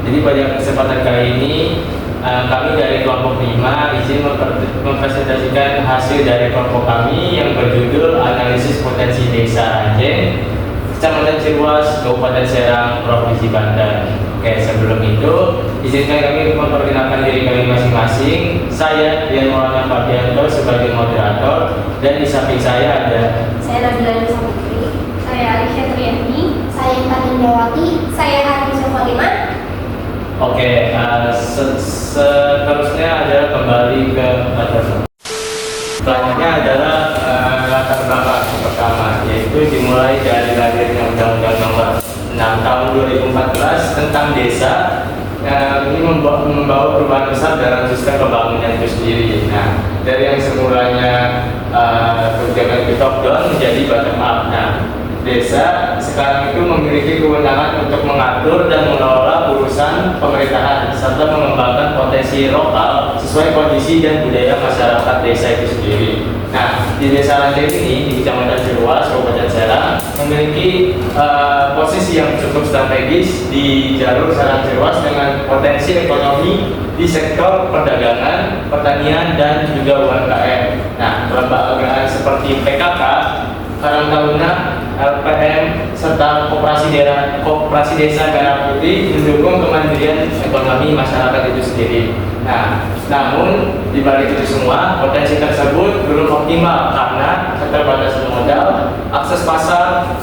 Jadi pada kesempatan kali ini kami dari kelompok 5 izin mempresentasikan hasil dari kelompok kami yang berjudul Analisis Potensi Desa Ranjeng, Kecamatan Cirwas, Kabupaten Serang, Provinsi Banten. Oke, sebelum itu izinkan kami memperkenalkan diri kami masing-masing. Saya Dian Maulana Fabianto sebagai moderator, dan di samping saya ada Nabila Nisa Putri, saya Alicia Triani, saya Intan Indrawati, saya Hati Sofalimah. Oke, seterusnya adalah kembali ke latar. Selanjutnya adalah latar belakang pertama, yaitu dimulai dari lahirnya Undang-Undang Nomor 6 Tahun 2014 tentang desa. Ini membawa perubahan besar dalam sistem pembangunan itu sendiri. Nah, dari yang semulanya kebijakan top down menjadi bottom up. Nah, desa sekarang itu memiliki kewenangan untuk mengatur dan mengelola urusan pemerintahan serta mengembangkan potensi lokal sesuai kondisi dan budaya masyarakat desa itu sendiri. Nah, di Desa Ranjeng ini di Kecamatan Cirwas, Kabupaten Serang memiliki posisi yang cukup strategis di jalur Serang Cirwas dengan potensi ekonomi di sektor perdagangan, pertanian, dan juga UMKM. Nah, kelembagaan seperti PKK, Karang Taruna, LPM, serta Koperasi Desa Merah Putih mendukung kemandirian ekonomi masyarakat itu sendiri. Nah, namun di balik itu semua, potensi tersebut belum optimal karena keterbatasan modal, akses pasar,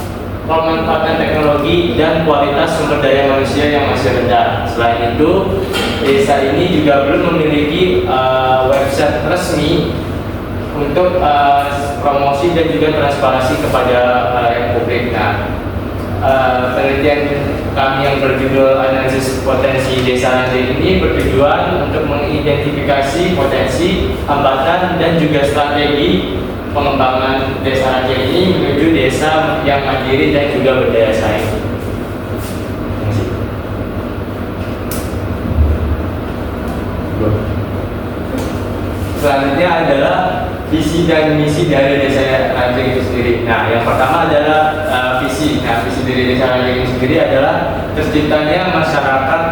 pemanfaatan teknologi, dan kualitas sumber daya manusia yang masih rendah. Selain itu, desa ini juga belum memiliki website resmi untuk promosi dan juga transparansi kepada yang publik. Nah, penelitian kami yang berjudul Analisis Potensi Desa Ranjeng ini bertujuan untuk mengidentifikasi potensi, hambatan, dan juga strategi pengembangan Desa Ranjeng ini menuju desa yang mandiri dan juga berdaya saing. Selanjutnya adalah visi dan misi dari Desa Ranjeng itu sendiri. Nah, yang pertama adalah visi. Nah, visi dari Desa Ranjeng itu sendiri adalah terciptanya masyarakat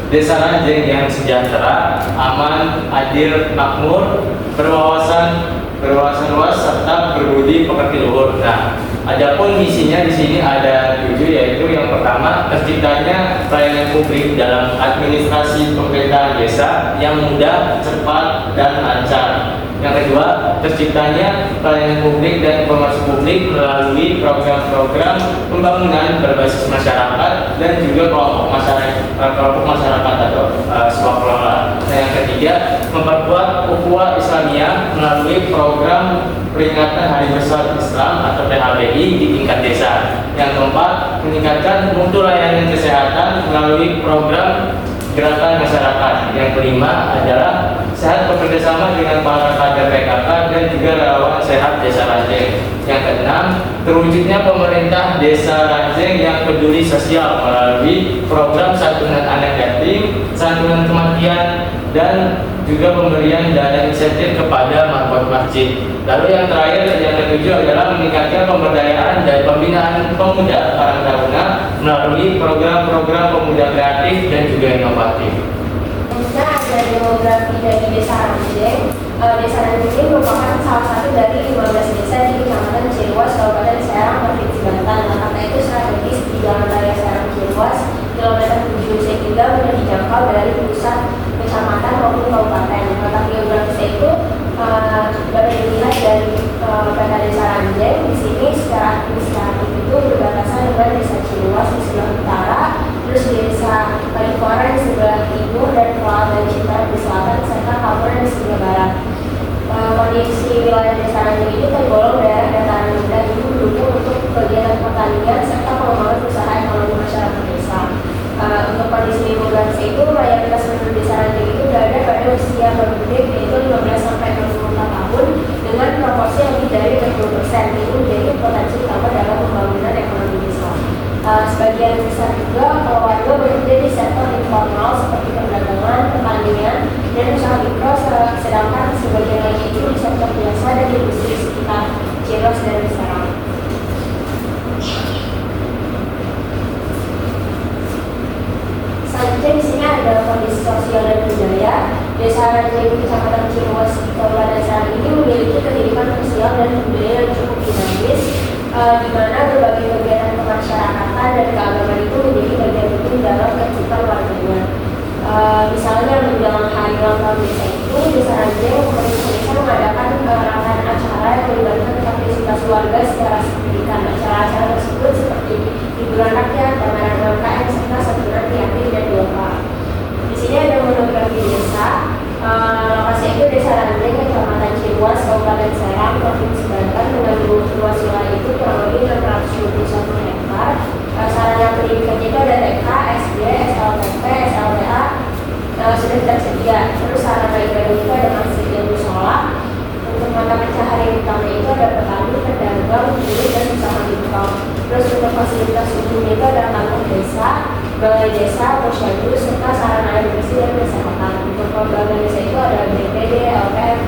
Desa Ranjeng yang sejahtera, aman, adil, makmur, berwawasan luas, serta berbudi pekerti luhur. Nah, adapun misinya di sini ada 7, yaitu yang pertama terciptanya pelayanan publik dalam administrasi pemerintahan desa yang mudah, cepat, dan lancar. Yang kedua, terciptanya pelayanan publik dan informasi publik melalui program-program pembangunan berbasis masyarakat dan juga kelompok masyarakat atau swakelola. Nah, yang ketiga, memperkuat ukhuwah Islamiyah melalui program peringatan Hari Besar Islam atau PHBI di tingkat desa. Yang keempat, meningkatkan mutu layanan kesehatan melalui program gerakan masyarakat. Yang kelima adalah sehat bekerjasama dengan para kader PKK dan juga relawan sehat Desa Ranjeng. Yang keenam, terwujudnya pemerintah Desa Ranjeng yang peduli sosial melalui program santunan anak yatim, santunan kematian, dan juga pemberian dana insentif kepada marbot masjid. Lalu yang terakhir, yang ketujuh adalah meningkatkan pemberdayaan dan pembinaan pemuda Karang Taruna melalui program-program pemuda kreatif dan juga inovatif. Selanjutnya ada demografi dari Desa Ranjeng. Desa Ranjeng ini merupakan salah satu dari 15 desa di Kecamatan Cirwas, Kabupaten Serang, Provinsi Banten. Karena itu strategis di Jalan Raya Serang Cirwas, kilometer 7 sehingga mudah dijangkau dari pusat kecamatan maupun kabupaten. Letak geografisnya itu dapat dilihat dari peta Desa Ranjeng. Di sini secara administratif itu berbatasan dengan Desa Cirwas di sebelah utara, terus Desa Palikoran di sebelah timur, dan Kuala dan Citar di selatan, serta Kabupaten di sebelah barat. Kondisi wilayah Desa Ranjeng ini tergolong daerah dataran rendah, itu mendukung untuk kegiatan pertanian serta pengembangan usaha ekonomi masyarakat desa. Untuk kondisi demografis itu, mayoritas penduduk Desa Ranjeng itu berada pada usia produktif, yaitu 15 sampai 24 tahun dengan proporsi lebih dari 60%. Ini menjadi potensi utama dalam pembangunan ekonomi desa. Sebagian besar juga warga bekerja di sektor informal seperti perdagangan, pertanian, dan usaha mikro, sedangkan sebagian lainnya itu di sektor jasa dan industri sekitar Cirwas dan Serang. Selanjutnya Desa Ranjeng Kecamatan Ciroas di Kabupaten Serang ini memiliki kehidupan sosial dan budaya yang cukup dinamis, di mana berbagai kegiatan kemasyarakatan dan keagamaan itu menjadi bagian penting dalam kehidupan warganya. Misalnya menjelang hari ulang tahun desa itu, Desa Ranjeng pemerintah desa mengadakan rangkaian acara yang melibatkan partisipasi warga secara signifikan. Acara-acara tersebut seperti hiburan rakyat, pameran UMKM, serta santunan yatim dan duafa. Di sini ada monografi desa. Lokasi itu Desa Ranjeng, Kecamatan Ciroas, Kabupaten Serang, Provinsi Banten, dengan luas wilayah itu kurang lebih 621 hektar. Sarana pendidikannya itu ada TK, SD, SLTP, SLTA sudah tersedia. Terus sarana ibadah itu ada masjid dan musola. Untuk mata pencaharian utama itu ada petani, pedagang, buruh, dan usaha mikro. Terus untuk fasilitas umum itu ada kantor desa, balai desa, posyandu, serta sarana air bersih dan kesehatan. Untuk lembaga desa itu ada BPD, LPM,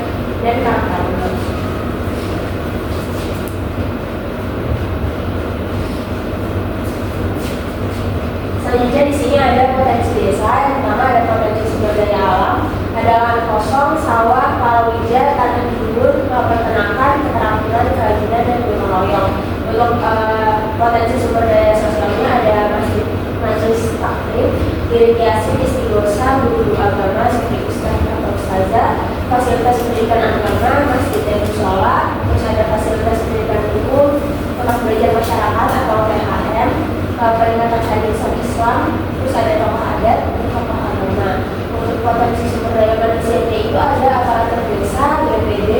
dan KKN. Selanjutnya di sini ada potensi desa. Yang pertama ada potensi sumber daya alam, ada lahan kosong, sawah, palawija, tanah gurun, peternakan, keterampilan, kerajinan, dan gotong royong. Untuk potensi sumber daya sosialnya ada majelis taklim, irigasi, istighosah, guru agama seperti ustaz atau ustazah, fasilitas pendidikan agama, masjid dan musola, terus ada fasilitas pendidikan umum, tempat belajar masyarakat atau PHM, peringatan hari Islam, terus ada tokoh adat dan tokoh agama. Untuk potensi sumber daya manusia itu ada aparatur desa, BPD,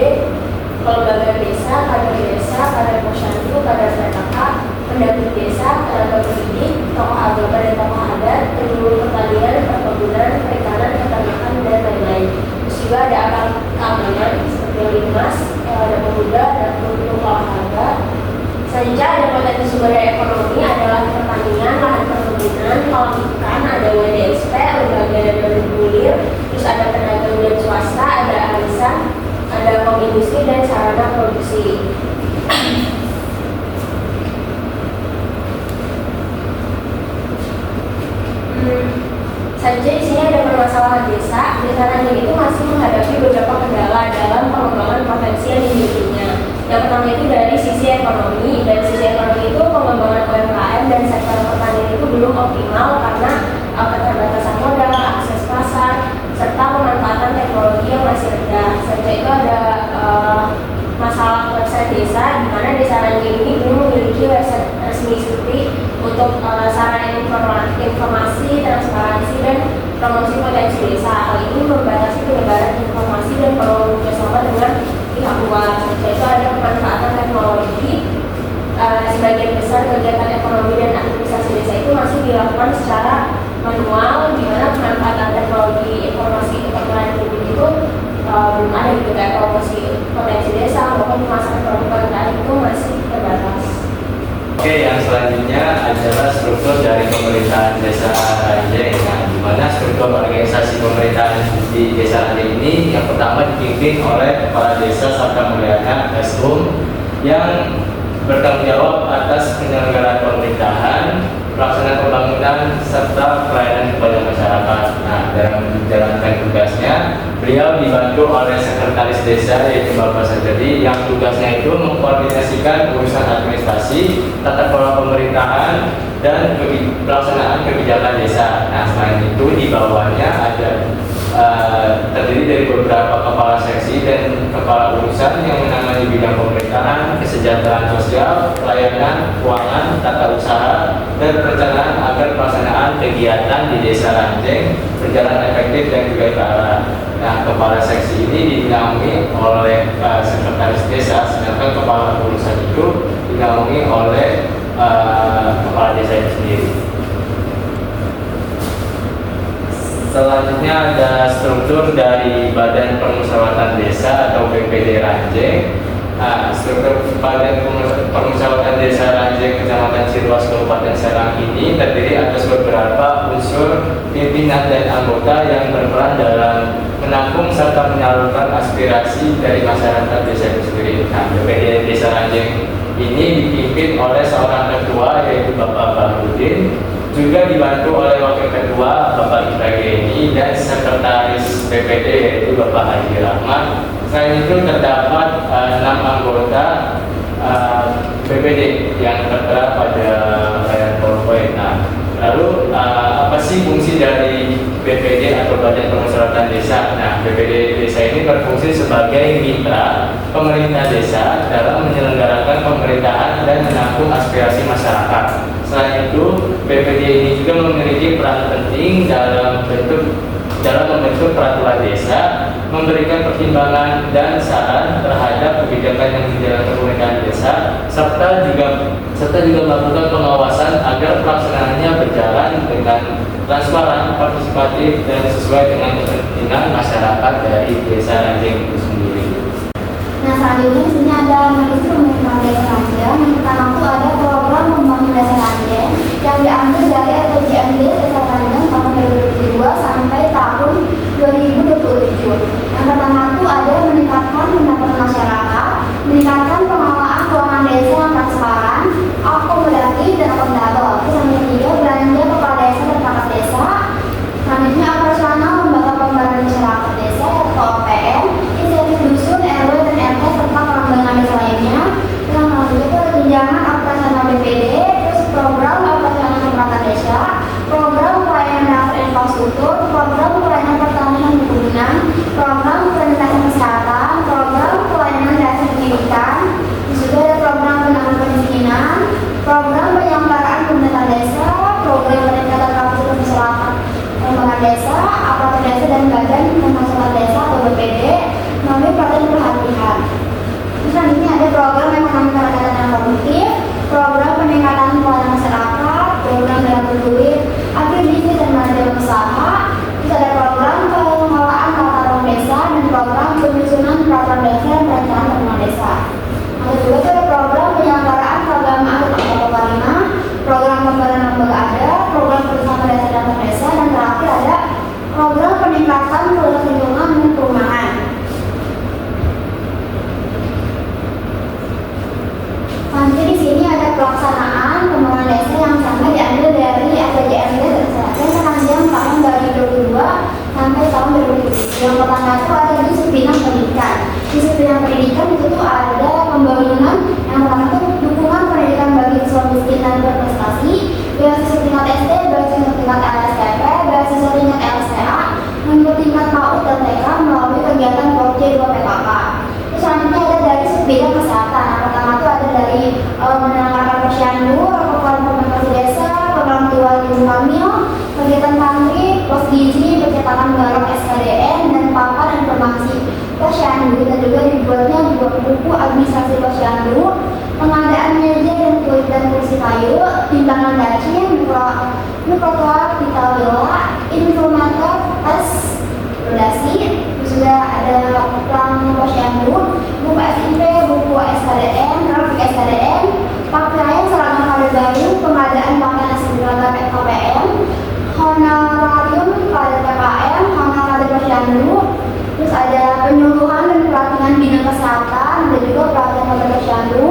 kelembagaan desa, kader desa, kader posyandu, kader PKK, pendamping desa, tenaga pendidik, tokoh agama dan tokoh adat, penyuluh pertanian, perkebunan, perikanan, peternakan, dan lain-lain. Terus juga ada aparat keamanan seperti Linmas, ada pemuda, dan pendukung olahraga. Selanjutnya ada potensi sumber daya ekonomi adalah pertanian, lahan perkebunan, kolam ikan, ada WDSP, lembaga dan bergulir, terus ada tenaga dan swasta, ada arisan, ada industri dan sarana produksi. Selanjutnya di sini ada permasalahan desa. Desa Ranjeng itu masih menghadapi beberapa kendala dalam pengembangan potensi yang dimilikinya. Yang pertama itu dari sisi ekonomi. Dari sisi ekonomi itu pengembangan UMKM dan sektor pertanian itu belum optimal karena keterbatasan modal, akses pasar, serta pemanfaatan teknologi yang masih rendah. Selanjutnya itu ada masalah website desa, di mana Desa Ranjeng ini belum memiliki website resmi seperti untuk sarana informasi, transparansi, dan promosi potensi desa. Hal ini membatasi penyebaran informasi dan perlu bekerjasama dengan pihak luar. Yaitu ada pemanfaatan teknologi. Sebagian besar kegiatan ekonomi dan administrasi desa itu masih dilakukan secara manual, di mana pemanfaatan teknologi informasi keperluan publik itu belum ada gitu, kayak promosi potensi desa maupun pemasaran produk UMKM itu masih terbatas. Oke, yang selanjutnya adalah struktur dari pemerintahan Desa Ranjeng. Nah, di mana struktur organisasi pemerintahan di Desa Ranjeng ini yang pertama dipimpin oleh kepala desa serta Mulyana Esum yang bertanggung jawab atas penyelenggaraan pemerintahan, pelaksanaan pembangunan, serta pelayanan kepada masyarakat. Nah, dalam menjalankan tugasnya, beliau dibantu oleh sekretaris desa yaitu Bapak Sajadi yang tugasnya itu mengkoordinasikan urusan administrasi, tata kelola pemerintahan, dan pelaksanaan kebijakan desa. Nah, selain itu di bawahnya ada terdiri dari beberapa kepala seksi dan kepala urusan yang menangani bidang pemerintahan, kesejahteraan sosial, pelayanan, keuangan, tata usaha, dan perencanaan agar pelaksanaan kegiatan di Desa Ranjeng berjalan efektif dan juga terarah. Nah, kepala seksi ini dinaungi oleh sekretaris desa, sedangkan kepala urusan itu dinaungi oleh kepala desa itu sendiri. Selanjutnya ada struktur dari Badan Permusyawaratan Desa atau BPD Ranjeng. Nah, struktur Badan Permusyawaratan Desa Ranjeng Kecamatan Ciroas Kabupaten Serang ini terdiri atas beberapa unsur pimpinan dan anggota yang berperan dalam menampung serta menyalurkan aspirasi dari masyarakat desa itu sendiri. Nah, BPD Desa Ranjeng ini dipimpin oleh seorang ketua yaitu Bapak Bahrudin. juga dibantu oleh Wakil Ketua Bapak Ika Geni dan Sekretaris BPD yaitu Bapak Haji Rahmat. Selain itu terdapat 6 anggota BPD yang tertera pada layar PowerPoint. Nah, lalu apa sih fungsi dari BPD atau Badan Permusyawaratan Desa? Nah, BPD Desa ini berfungsi sebagai mitra pemerintah desa dalam menyelenggarakan pemerintahan dan menampung aspirasi masyarakat. Selain itu, BPD ini juga memiliki peran penting dalam membentuk peraturan desa, memberikan pertimbangan dan saran terhadap kebijakan yang dijalankan pemerintahan desa, serta juga melakukan pengawasan agar pelaksanaannya berjalan dengan transparan, partisipatif, dan sesuai dengan kepentingan masyarakat dari desa Ranjeng itu sendiri. Nah, selanjutnya di sini ada instrumen desa Ranjeng. Yang pertama itu ada program pembangunan desa Ranjeng yang diambil dari RPJMD Desa Ranjeng tahun 2022 sampai tahun 2027. Yang pertama itu ada meningkatkan pendapatan masyarakat, meningkatkan pengelolaan keuangan desa yang transparan, akomodatif dan akuntabel. Terus yang ketiga, belanja kepala desa dan perangkat desa. Selanjutnya operasional lembaga pembangunan masyarakat desa atau OPM, inisiatif dusun, RW dan RT serta pengembangan desa lainnya. Yang selanjutnya itu ada tunjangan operasional BPD, terus program operasional perangkat desa, program pelayanan dasar infrastruktur, program pelayanan pertanian dan perkebunan, program pelayanan kesehatan, program pelayanan dasar pendidikan, juga ada program penanggulangan kemiskinan, program penyelenggaraan pemerintahan desa, program peningkatan kapasitas masyarakat pengembangan desa, aparatur desa dan badan pemasaran desa atau BPD melalui pelatihan pelatihan. Selanjutnya ada program ekonomi kerakyatan yang produktif, program peningkatan pelayanan masyarakat, program dalam berduit, agribisnis dan manajemen usaha. Terus ada program pengelolaan tata ruang desa dan program penyusunan peraturan desa dan perencanaan pembangunan desa. Ada juga ada program penyelenggaraan keagamaan atau Parima, program pembangunan lembaga ada, program kerjasama desa dan desa, dan terakhir ada program peningkatan kualitas lingkungan dan perumahan. Nanti di sini ada pelaksanaan pembangunan desa yang sama diambil dari RPJMD Desa Ranjeng tahun 2022 sampai tahun 2027. Yang pertama itu ada disiplin pendidikan. Disiplin pendidikan itu tuh ada pembangunan yang pertama itu dukungan pendidikan bagi siswa miskin dan berprestasi, beasiswa tingkat SD, beasiswa tingkat LSTP, beasiswa tingkat LSTA, mengikuti tingkat PAUD dan TK melalui kegiatan POPJ 2 PKK. Terus selanjutnya ada dari bidang kesehatan. Yang pertama itu ada dari menyelenggarakan posyandu, program komunikasi desa, program tua ibu hamil, kegiatan pantri, pos gizi, percetakan barang SKDN dan papan informasi posyandu, dan juga dibuatnya buku administrasi posyandu, pengadaan meja dan kulit dan kursi kayu, timbangan dacin, mikrotoa, pita villa, informator, tes, berdasi, juga ada pelang posyandu, buku SIP, buku SKDN, grafik SKDN, pakaian seragam hari baru, pengadaan pakaian seragam KPM, honorarium pada PKM, honorarium posyandu, terus ada penyuluhan dan pelatihan bidang kesehatan, dan juga pelatihan pada posyandu,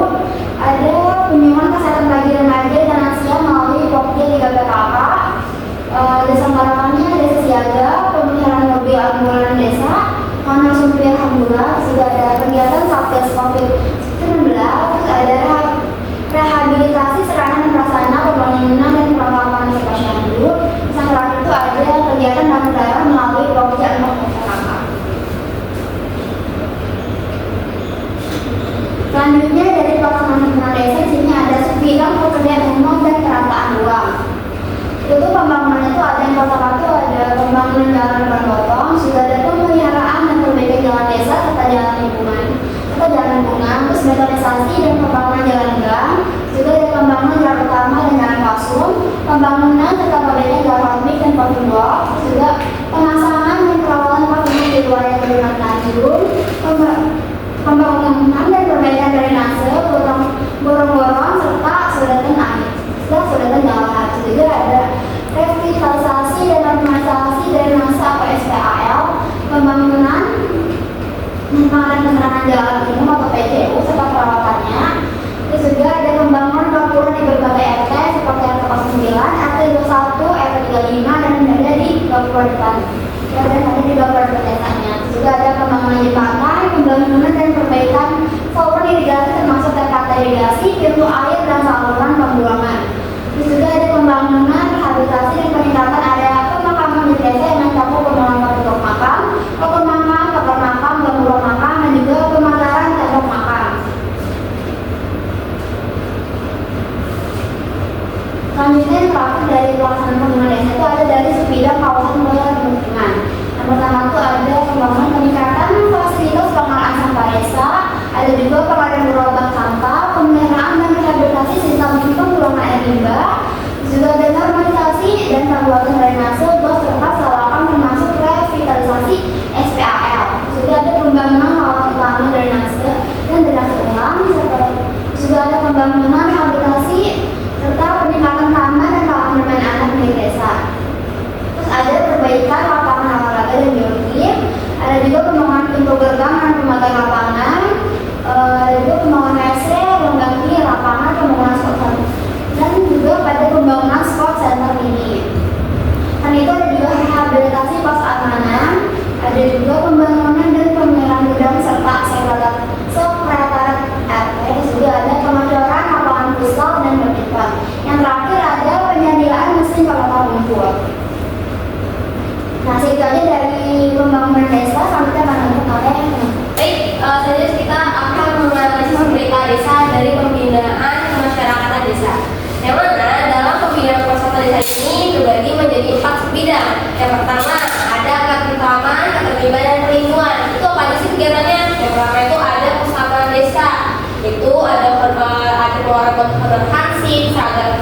ada penyuluhan kesehatan bagi remaja dan lansia melalui POPJ 3 PKK, desa marangannya, desa siaga, pemeliharaan mobil ambulan desa, honor supir ambulan, juga ada kegiatan satgas COVID-19, terus ada rehabilitasi sarana dan prasarana pembangunan dan penerapan posyandu. Yang terakhir itu ada kegiatan dan daerah melalui POPJ 4 PKK. Selanjutnya dari pelaksanaan pembangunan desa, di sini ada bidang pekerjaan umum dan perataan ruang. Itu pembangunan itu ada yang pertama itu ada pembangunan jalan berpotong, juga ada pemeliharaan dan perbaikan jalan desa serta jalan lingkungan, terus mekanisasi dan pembangunan jalan gang, juga ada pembangunan jalan utama dan jalan pasum, pembangunan serta perbaikan jalan rotmik dan parking lot, juga pemasangan dan perawalan parking di wilayah Kalimantan Tanjung, pembangunan dan perbaikan drainase, gorong-gorong serta sodetan air. Sodetan jalan. Juga ada revitalisasi dan normalisasi drainase atau SPAL, pembangunan dan penerangan jalan umum atau PJU serta perawatannya. Terus juga ada pembangunan gapura di berbagai RT seperti RT 09, RT 21, dan saluran pembuangan. Terus juga ada pembangunan, rehabilitasi, dan peningkatan area pemakaman di desa yang mencakup pembangunan bentuk makam, pemakam, kamar makam, gangguan makam, dan juga pemakaran tembok makam. Selanjutnya yang terakhir dari pelaksanaan pembangunan desa itu ada dari sebidang kawasan permukiman. Yang pertama itu ada pembangunan peningkatan fasilitas pengelolaan sampah desa, ada juga pengadaan gerobak sampah, pemeliharaan dan rehabilitasi sistem pembuangan air limbah, juga ada normalisasi dan pembuatan drainase, bos serta selokan termasuk revitalisasi SPAL. Juga ada pembangunan kawat utama drainase dan drainase ulang, juga ada pembangunan rehabilitasi serta peningkatan taman dan taman bermain anak di desa. Terus ada perbaikan lapangan olahraga dan jogging, ada juga pembangunan pintu gerbang dan pemagang lapangan, ada juga pembangunan WC, ruang ganti, lapangan, pembangunan sport center, dan juga pada pembangunan sport center ini. Dan itu ada juga rehabilitasi pos keamanan, ada juga pembangunan dan pemeliharaan gudang serta sekretariat RT, juga ada pengecoran lapangan futsal dan badminton. Yang terakhir ada penyediaan mesin pelapor lumpur. Nah, segitu aja dari pembangunan desa. Selanjutnya akan untuk kalian. Baik, selanjutnya kita akan menganalisis berita desa dari pembinaan kemasyarakatan desa. Yang mana dalam pembinaan kemasyarakatan desa ini terbagi menjadi 4 bidang. Yang pertama ada ketentraman, ketertiban, dan perlindungan. Itu apa aja sih kegiatannya? Yang pertama itu ada pustakaan desa. Itu ada pengeluaran buat hansip, seragam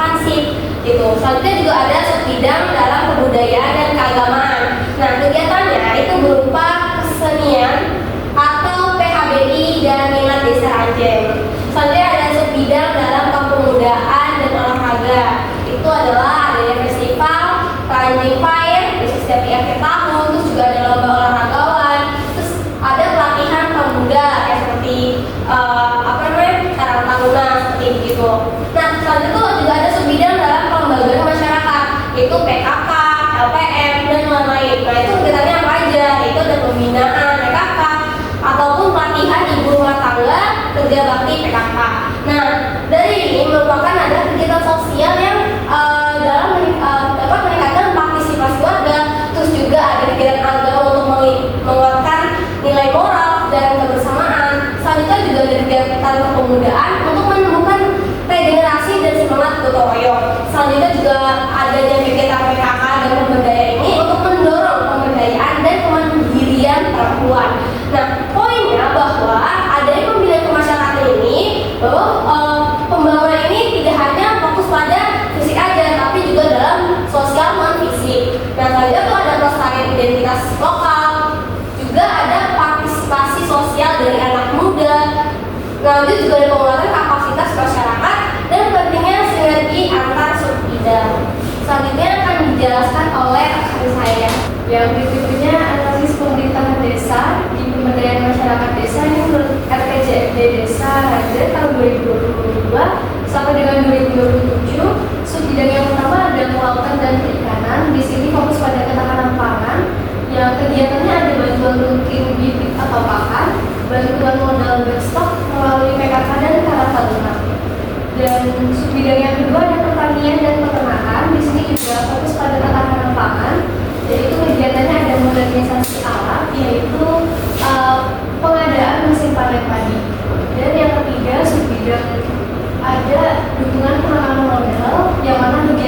hansip. Itu. Selanjutnya juga ada bidang dalam kebudayaan dan keagamaan. Nah, kegiatannya itu berupa kesenian atau PHBI dan minat desa Anjeng. Selanjutnya ada bidang dalam kepemudaan dan olahraga. Itu adalah adanya festival Anjing Fair di setiap akhir tahun. Terus juga ada lomba olahragawan. Terus ada pelatihan pemuda kayak seperti karang taruna seperti itu. Nah, selanjutnya juga ada bidang dalam kelembagaan masyarakat, yaitu PKK, LPM, dan lain-lain. Nah, itu kegiatannya apa aja? Itu ada pembinaan PKK ataupun pelatihan ibu rumah tangga kerja bakti PKK. Nah, dari ini merupakan ada kegiatan sosial yang dapat meningkatkan partisipasi warga. Terus juga ada kegiatan agama untuk menguatkan nilai moral dan kebersamaan. Selanjutnya juga ada kegiatan kepemudaan untuk menumbuhkan regenerasi dan semangat gotong royong. Selanjutnya juga adanya kegiatan PKK dan pemberdayaan ini untuk mendorong pemberdayaan dan kemandirian perempuan. Nah, poinnya bahwa adanya pembinaan kemasyarakatan ini bahwa pembangunan ini tidak hanya fokus pada fisik aja, tapi juga dalam sosial non fisik. Nah, selanjutnya itu ada pelestarian identitas lokal, juga ada partisipasi sosial dari anak muda. Lanjut juga ada penguatan kapasitas masyarakat dan pentingnya sinergi antar subbidang. Selanjutnya akan dijelaskan oleh rekan saya. Yang berikutnya analisis pemerintahan desa di pemberdayaan masyarakat desa ini menurut RPJMD Desa Raja tahun 2022 sampai dengan 2027. Subbidang yang pertama ada kelautan dan perikanan. Di sini fokus pada ketahanan pangan. Yang kegiatannya ada bantuan rutin bibit atau pakan, bantuan modal berstok melalui PKK dan karata lunak. Dan subbidang yang kedua ada pertanian dan peternakan. Di sini juga fokus pada ketahanan pangan. Jadi itu kegiatannya ada modernisasi alat, yaitu pengadaan mesin panen padi. Dan yang ketiga subbidang ada dukungan penanaman modal, yang mana kegiatan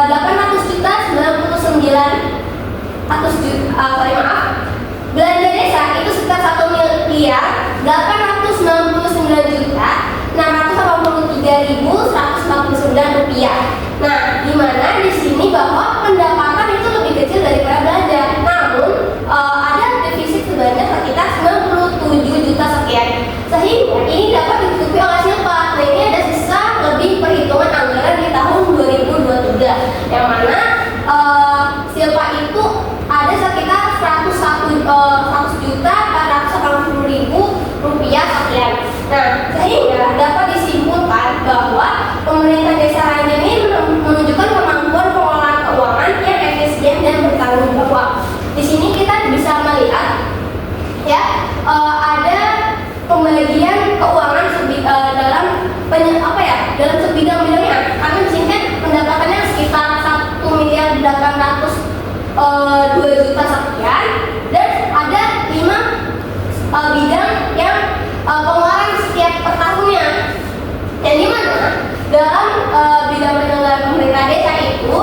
800 juta 99 belanja desa itu sekitar 1 miliar 869 juta 683.149 rupiah. Nah, di mana di sini bahwa pendapatan itu lebih kecil daripada belanja, namun ada defisit sebanyak sekitar 97 juta sekian, sehingga ini dapat ditutupi oleh Silpa. Nah, ini ada sisa lebih perhitungan anggaran di tahun 2023, yang mana Silpa itu ada sekitar 100 juta 480.000 rupiah sekian. Nah, sehingga dapat disimpulkan bahwa pemerintah Desa Ranjeng ini menunjukkan kemampuan pengelolaan keuangan yang efisien dan bertanggung jawab. Di sini kita bisa melihat ya ada pembagian keuangan dalam sebidang-bidangnya. Karena di sini kan pendapatannya sekitar 1.802 juta sekian, dan ada 5 bidang yang pengeluaran setiap per tahunnya. Yang dimana dalam bidang penyelenggaraan pemerintah desa itu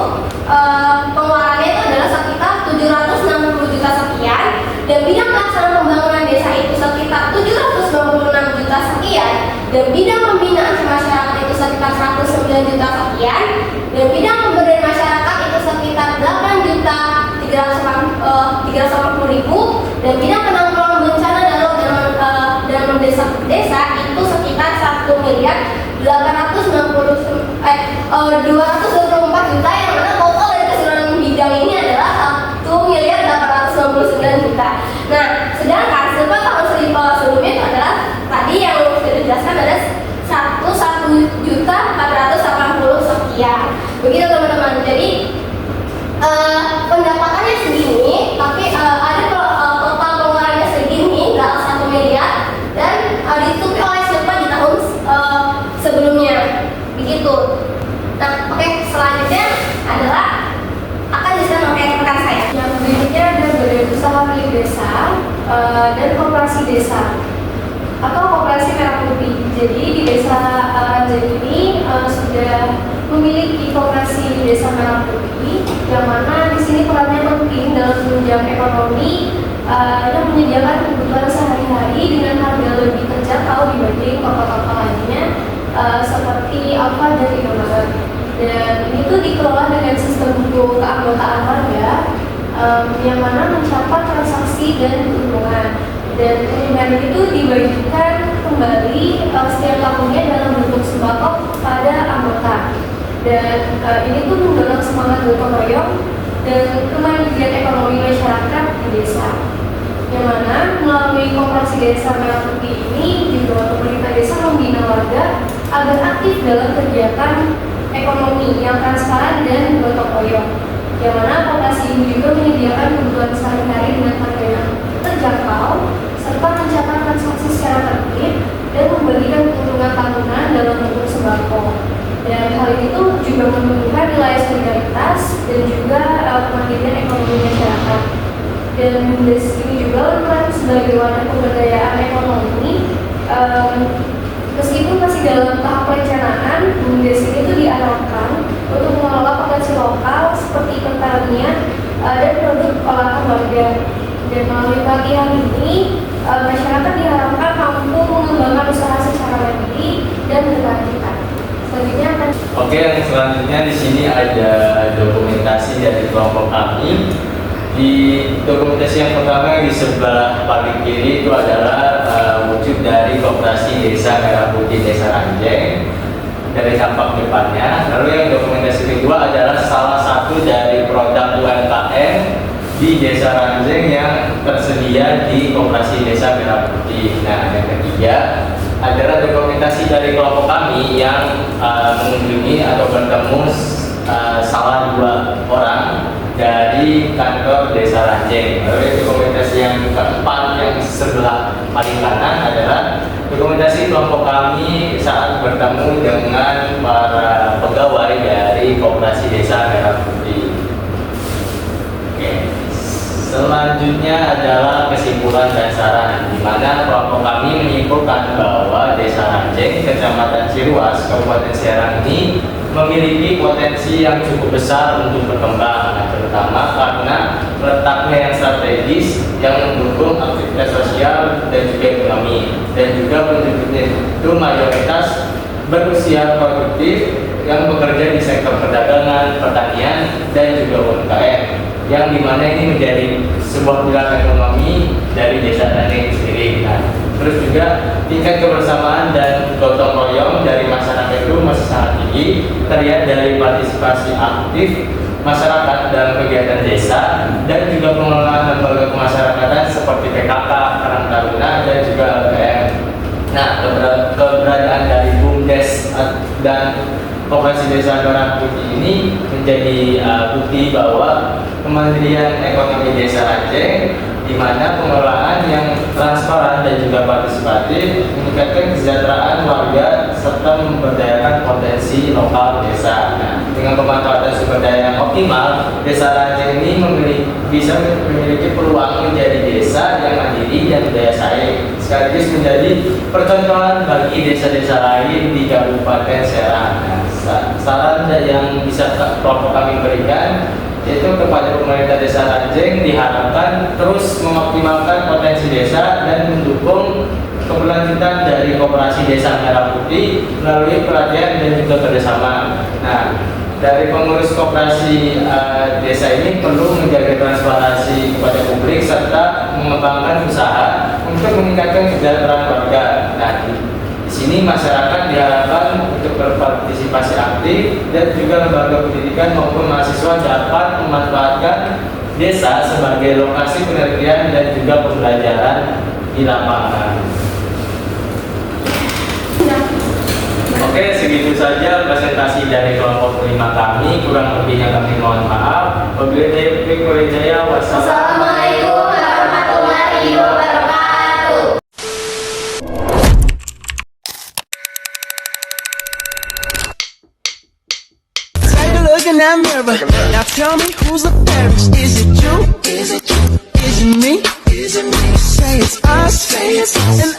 pengeluarannya itu adalah sekitar 760 juta sekian, dan bidang pelaksanaan pembangunan desa itu sekitar 796 juta sekian, dan bidang pembinaan masyarakat itu sekitar 109 juta sekian, dan bidang pemberdayaan masyarakat itu sekitar 8 juta 380.000, dan bidang penanggulangan bencana dalam desa itu sekitar 1 miliar 224 juta, yang mana total dari keseluruhan bidang ini adalah 1 miliar 899 juta. Nah, sedangkan Silpa tahun sebelumnya itu adalah tadi yang sudah dijelaskan ada 1 juta 480 sekian. Begitu teman-teman. Jadi pendapatannya segini, tapi ada total pengeluarannya segini, 1 miliar, dan ditutupi oleh Silpa di tahun sebelumnya. Begitu. Nah, oke, selanjutnya adalah akan dijelaskan oleh rekan saya. Yang berikutnya ada badan usaha milik desa dan koperasi desa atau koperasi merah putih. Jadi di desa Ranjeng ini sudah memiliki koperasi desa merah putih, yang mana di sini perannya penting dalam menunjang ekonomi yang menyediakan kebutuhan sehari-hari dengan harga lebih terjangkau dibanding kota-kota lainnya seperti Alfa dan Indomaret. Dan itu dikelola dengan sistem buku keanggotaan warga yang mana mencapai transaksi dan keuntungan, dan keuntungan itu dibagikan kembali setiap tahunnya dalam bentuk sembako pada anggota. Dan ini tuh mendorong semangat gotong royong dan kemandirian ekonomi masyarakat di desa, yang mana melalui koperasi desa merah putih ini juga pemerintah desa membina warga agar aktif dalam kegiatan ekonomi yang transparan dan gotong royong, yang mana koperasi ini juga menyediakan kebutuhan sehari-hari dengan harga yang terjangkau serta mencatat transaksi secara tertib dan membagikan keuntungan tahunan dalam bentuk sembako. Dan hal itu juga menunjukkan nilai solidaritas dan juga kemandirian ekonomi masyarakat. Dan BUMDes ini juga berperan sebagai wadah pemberdayaan ekonomi. Meskipun masih dalam tahap perencanaan, BUMDes ini tuh diarahkan untuk mengelola potensi lokal seperti pertanian dan produk olahan warga. Dan melalui pelatihan ini, masyarakat diharapkan mampu mengembangkan usaha secara mandiri dan berkelanjutan. Selanjutnya akan Oke, yang selanjutnya di sini ada dokumentasi dari kelompok kami. Di dokumentasi yang pertama di sebelah paling kiri itu adalah wujud dari koperasi desa merah putih Desa Ranjeng dari tampak depannya. Lalu yang dokumentasi kedua adalah salah satu dari produk UMKM di Desa Ranjeng yang tersedia di koperasi Desa Merah Putih. Nah, yang ketiga adalah dokumentasi dari kelompok kami yang mengunjungi atau bertemu salah 2 orang dari kantor Desa Ranjeng. Lalu dokumentasi yang keempat yang sebelah paling kanan adalah dokumentasi kelompok kami saat bertemu dengan para pegawai dari koperasi Desa Merah Putih. Oke. Selanjutnya adalah kesimpulan dan saran, di mana kelompok kami menyimpulkan bahwa Desa Ranjeng, Kecamatan Ciruas, Kabupaten Serang ini memiliki potensi yang cukup besar untuk berkembang, nah, terutama karena letaknya yang strategis yang mendukung aktivitas sosial dan juga ekonomi, dan juga penduduknya itu mayoritas berusia produktif yang bekerja di sektor perdagangan, pertanian, dan juga UMKM, yang dimana ini menjadi sebuah pilar ekonomi dari desa Ranjeng sendiri. Nah, terus juga tingkat kebersamaan dan gotong royong dari masyarakat itu masih sangat tinggi, terlihat dari partisipasi aktif masyarakat dalam kegiatan desa dan juga pengelolaan lembaga kemasyarakatan seperti PKK, Karang Taruna, dan juga LPM. Nah, keberadaan dari BUMDes dan Koperasi Desa Merah Putih ini menjadi bukti bahwa Kementerian Ekonomi Desa Ranjeng, di mana pengelolaan yang transparan dan juga partisipatif meningkatkan kesejahteraan warga serta memberdayakan potensi lokal desa. Nah, dengan pemanfaatan sumber daya yang optimal, Desa Ranjeng ini bisa memiliki peluang menjadi desa yang mandiri dan daya saing, sekaligus menjadi percontohan bagi desa-desa lain di Kabupaten Serang. Nah, saran yang bisa kelompok kami berikan yaitu kepada pemerintah Desa Ranjeng diharapkan terus mengoptimalkan potensi desa dan mendukung keberlanjutan dari Koperasi Desa Merah Putih melalui pelatihan dan juga kerjasama. Nah, dari pengurus koperasi desa ini perlu menjaga transparansi kepada publik serta mengembangkan usaha untuk meningkatkan kesejahteraan warga. Nah, di sini masyarakat diharapkan untuk berpartisipasi aktif dan juga lembaga pendidikan maupun mahasiswa dapat memanfaatkan desa sebagai lokasi penelitian dan juga pembelajaran di lapangan. Oke, segitu saja presentasi dari kelompok 5 kami. Kurang lebihnya kami mohon maaf. Wabillahi taufiq wal hidayah. Wassalamualaikum warahmatullahi wabarakatuh. Take a look in that mirror. Now tell me who's the fairest? Is it you? Is it you? Is it me? Is it me? Say it's us. Say it's us. And